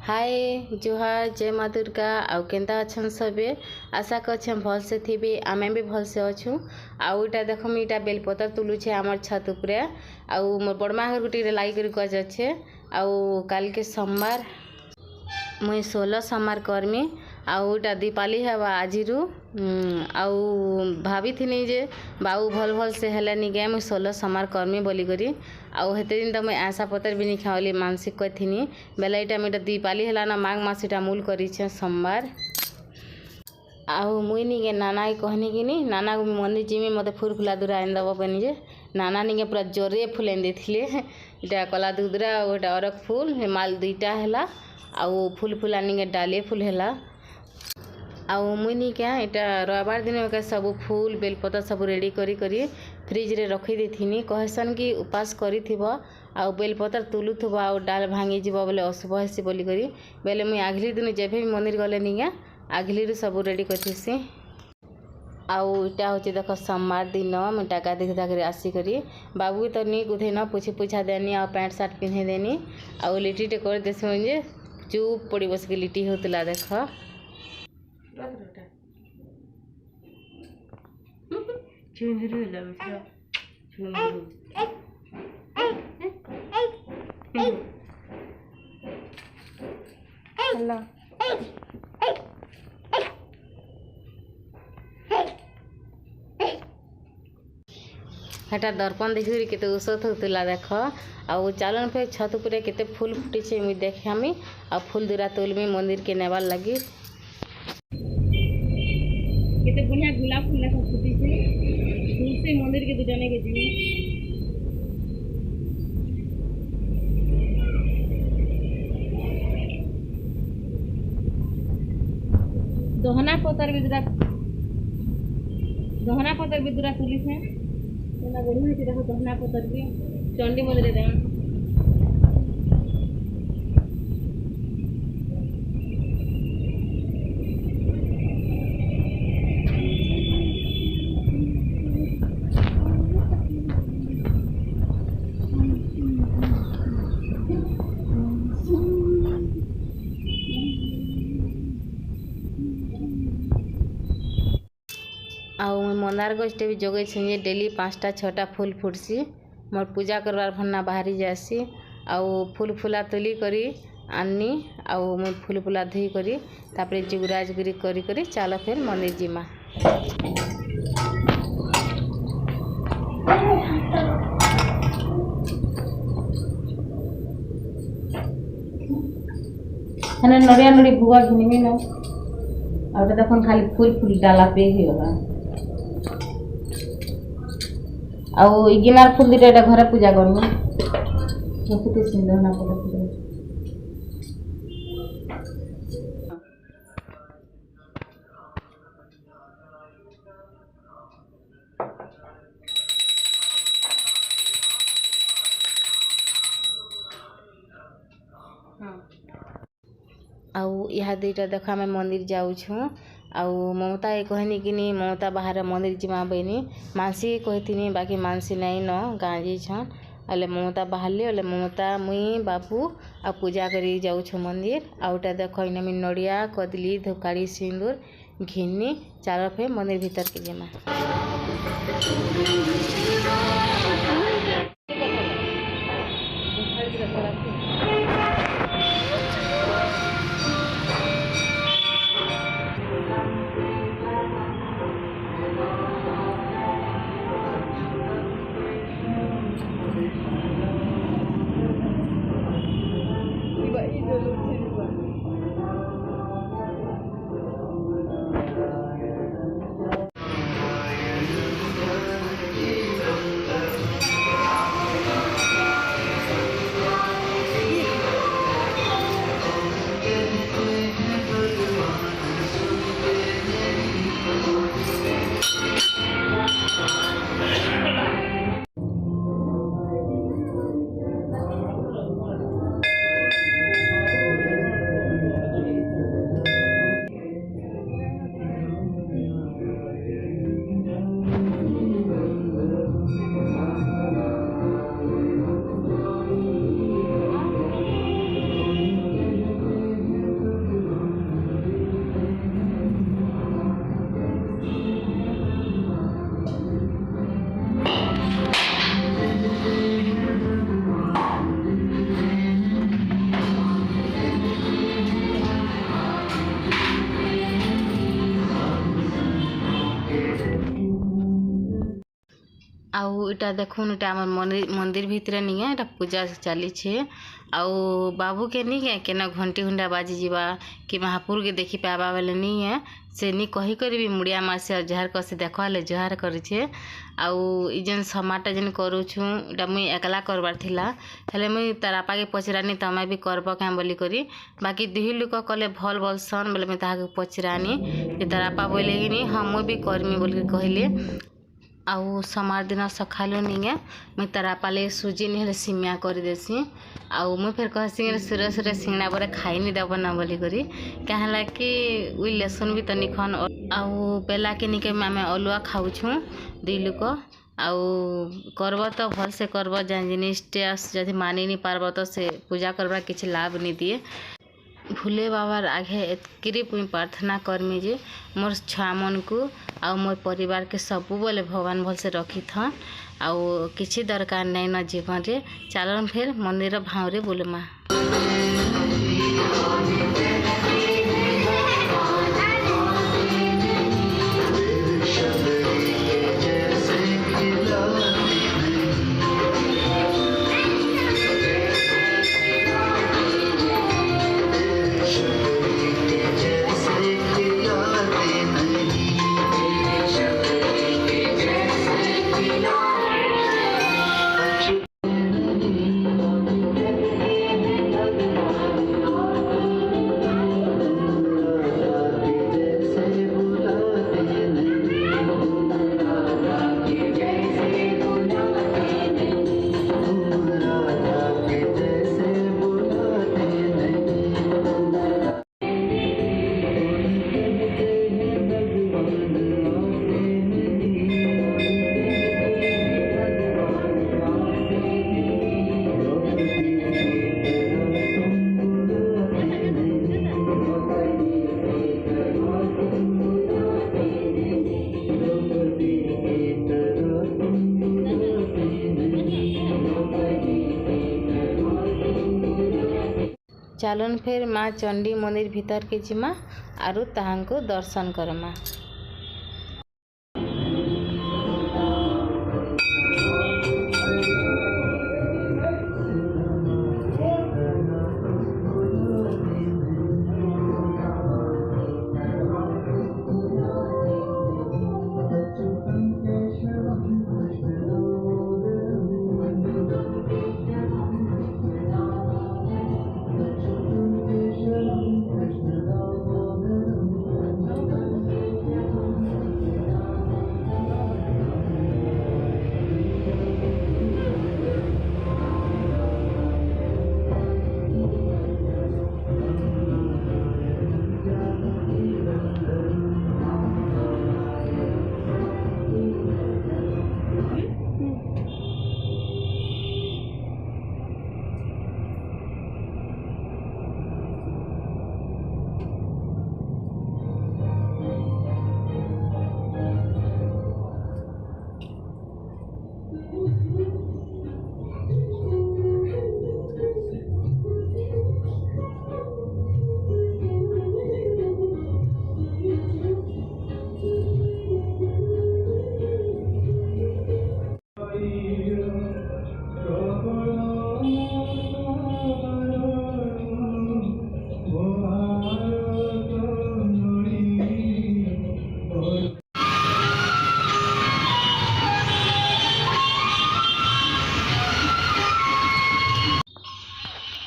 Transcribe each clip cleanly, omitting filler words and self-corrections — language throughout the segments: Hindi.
हाय जुहार जय माँ दुर्गा आउ केन्ता अच्छन सबे आशा करछे भल से थी आमे भी भल से अच्छू आउ इटा देख मुझे इटा बेलपतर तुलुछे आमर छत उपरे आउ मोर बड़मा घर गुटी लाई कर गज अच्छे आउ काल के सोमवार मुई 16 सोमवार करमी आउ इटा दीपाली हवा आजिरू आउ भाभी थी जे बाबू भल भल से हेलानी गे मुई 16 सोमवार करमी बोली करी आउ हेते दिन तो मुई आशा पतर भी नहीं खाओली मानसिक कथिनी बेला इटा मुझे दीपाली हेला ना माघ मास इटा मूल करीछे सोमवार आउ मुई निगे नाना के कहनी कि नहीं नाना को मंदिर जीमी मत फूल फुला दूरा आन दब बनी जे नाना निगे पूरा जोरे फूल आन देथिले इटा कला दूधरा और इटा अरक फूल माल दुईटा हैला आउ फूल फुला निगे डाले फूल हैला आउ मुई निका इटा रविवार दिन में सब फूल बेलपतर सब रेडी करी करी फ्रिज रे रखी देथिनी कहसन कि उपास करी थिबो आउ बेलपतर तुलुथबो आउ डाल भांगी जीव बोले अशुभ हेसी बोली करी बेले मुई आगली दिन जेबे भी मंदिर गले निगा आगली सब रेडी करथिसी आउ इटा होचे देख सोमवार दिन मुझे गाधे गुधा कर आसिकरी बाबू तो नहीं गुधे न पुछी पुछा देनी आ पैंट सार्ट पिंधे देनी आउ लिट्टी कर देसी मुझे चुप पड़ी बस के लिट्टी होतला देख हेलो हेटा दर्पण देखिक केते औषध होतला देख आउ चालन फिर छत उपरे केते फूल फुटी मुई देखामी आ फूल दूरा तोलमी मंदिर के नेबार लगी केते बढ़िया गुलाब फूल लेखा फुटी फूल से मंदिर के दुजने के जीवी दोहना पतर भी दूरा तुली है ना बढ़िया से देखो दोहना पतर भी चंडी मंदिर दे आउ मंदार गछटे भी जगै छे डेली 5टा 6टा फूल फुटसी मोर पूजा करवार भन्ना बाहरी जासी आउ फूल फुला तुली करी आनी आउ मैं फूल फुला धोई करी तापरे जुगराज गिरी करी करी चलो फिर मंदिर जीमा हने नड़िया नड़ी भुआ घिनी न आउ देखन खाली फूल फूल डाला पे ही होला आउ गिनार फूल दिटा घरे पूजा करमु केते सुंदर ना पूजा आउ यहाँ दुईटा देख आम मंदिर जाऊँ आउ ममता ये कहनी कि नहीं ममता बाहर मंदिर जीमा बनी मानसी कही बाकी मानसी नहीं न गाँ जाइछन अले ममता बाहरली अले ममता मुई बापू आ पूजा करी जाऊँ मंदिर आउटा देख इन नड़िया कदली धुकाड़ी सिंदूर घिनी चार फे मंदिर भीतर के जीमा आउ इटा देखुन इटा आमर मंदिर भितरे नहीं है, इटा पूजा चली छे। आउ बाबू के नहीं है केना घंटी घुंटा बाजी जीवा कि महापुर के देखी पावा बेले नहीं है से नहीं कही कर भी मुड़िया मासे जुहार कसे देखले जुहार करे। आउ इ जेन समाटा जेन करूछु इटा मुई एकला करबार थिला, हेले मुई तारापा के पचरानी तमे भी करब क्या बोली करी। बाकी दुही लोक कले भल बोलसन बोले मुई ताहा पचरानी जे तारापा बोले कि नहीं हाँ मुई भी करमी बोल कहले। आउ समार दिन सखालु नहीं मुई तारापाले सुजी नहीं हेले सिमिया कर देसी। आउ मुई फिर कहसी सुरे सुरे सिंगड़ा बरे खाई नहीं देव ना बोली करी क्या कि उई लेसन भी तनी खन। आउ बेला के निके आमे अलुआ खाऊछु दुई लोक। आउ करब तो भल से करब जान जिनिसटे जदि मानी नहीं पारब तो से पूजा करबा किसी लाभ नहीं दिए। भूले बाबार आगे एतकरी मुई प्रार्थना करमी जे मोर छुआ मन को आउ मोर परिवार के सबू बोले भगवान भल से रखी था। आउ किसी दरकार नहीं न जीवन रे। चलन फिर मंदिर भावरे बोलमा। चलन फिर माँ चंडी मंदिर भीतर के जिमा आरु ताहांको दर्शन करमा।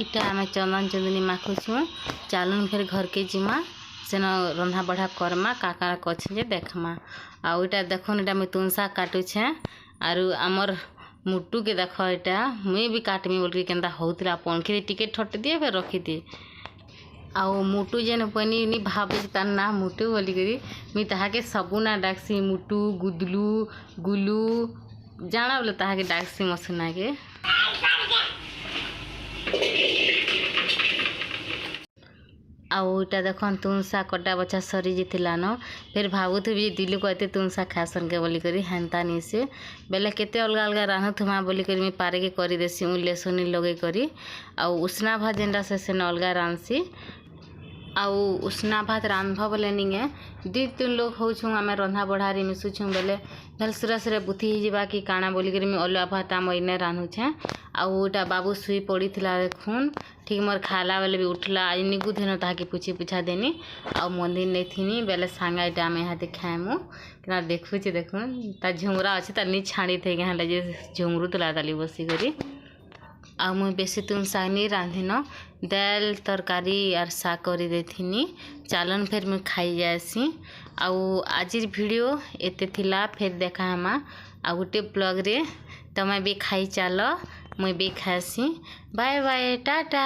इटा आम चंदन चंदनी माखुछु। चलन फिर घर के जिमा सेन रंधा बढ़ा करमा काका कछे देखमा। आउ इटा देखन इटा मुई तुनसा काटुछे आरु आमर मुटु के देख इटा मुई भी काटमी बोल केनता होउतला पंखी टिके ठट दिए फिर रखी दिए। आउ मुटु जेन पनी नी भावे तार ना मुटु बोली करी मुई ताहा के सबु ना डाकसी मुटु गुदलू गुलू जाना बोले ताहा के डाकसी मसुना के। आउ इटा देखन तुनसा कटा बचा सरी जितिला न फिर भावुथि दिलु कहते तुनसा खासन के बोली करी हेन्ता नी से बेले केते अलगा अलगा रान्धुथुमा बोली करी मैं पारे के करी देसी लेसुनी लगे करी आउ उसना भात जेनटा से अलगा रांधसी। आउ उसना भात रांधब बोले निगे 2-3 लोग होछुँ आमे रंधा बढ़ारे मिशुछुँ बेले भल सुरे बुद्धि हिजिबा कि काଣା बोलिकରି मुई अलुआ भात आम इने रांधुछे। आउ एटा बाबू सुई पड़ीथिला देखुन ठीक मोर खाला बेले भी उठला आज निगु देन ताहाके पुछि पुछा देनी आउ मंदिर नेथिनी बेले सांगा एटा आमे हाते खाएमु किना देखुछि देखुन ता झुमरा अछि ता नी छाड़ी थे गहले जे झुमरु तला दाली बसी करी आ मुई बेसी तुम साग नहीं रांधिन दाल तरकारी आर साग कर देथिनी चालन फिर मुई खाई जासी। आउ आज वीडियो एते थिला फिर देखा हमा आ गोटे ब्लॉग रे तमे भी खाई चल मुई भी खासी। Bye bye Tata.